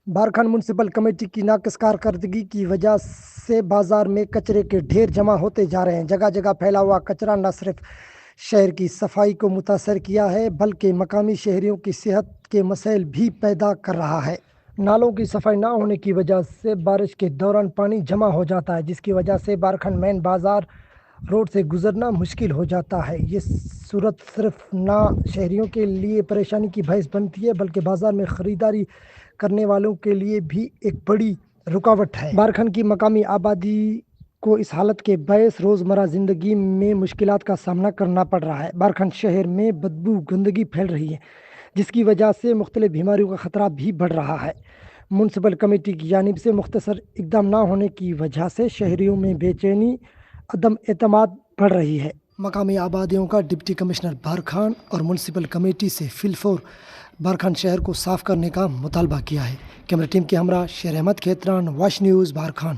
Barkhan municipal committee کی ناقص کارکردگی کی وجہ سے بازار میں کچرے کے ڈھیر جمع ہوتے جا رہے ہیں۔ جگہ جگہ پھیلا ہوا کچرا نہ صرف شہر کی صفائی کو متاثر کیا ہے بلکہ مقامی شہریوں کی صحت کے مسائل بھی پیدا کر رہا ہے۔ نالوں کی صفائی نہ ہونے کی وجہ سے بارش کے دوران پانی جمع ہو جاتا ہے، جس کی وجہ سے بارکھان مین بازار روڈ سے گزرنا مشکل ہو جاتا ہے۔ یہ صورت صرف نہ شہریوں کے لیے پریشانی کی باعث بنتی ہے بلکہ بازار میں خریداری کرنے والوں کے لیے بھی ایک بڑی رکاوٹ ہے۔ بارکھان کی مقامی آبادی کو اس حالت کے باعث روزمرہ زندگی میں مشکلات کا سامنا کرنا پڑ رہا ہے۔ بارکھان شہر میں بدبو گندگی پھیل رہی ہے، جس کی وجہ سے مختلف بیماریوں کا خطرہ بھی بڑھ رہا ہے۔ میونسپل کمیٹی کی جانب سے مختصر اقدام نہ ہونے کی وجہ سے شہریوں میں بے چینی، عدم اعتماد بڑھ رہی ہے۔ مقامی آبادیوں کا ڈپٹی کمشنر بارکھان اور میونسپل کمیٹی سے فی الفور بارکھان شہر کو صاف کرنے کا مطالبہ کیا ہے۔ کیمرہ ٹیم کے ہمراہ شیر احمد کھیتران، واش نیوز، بارکھان۔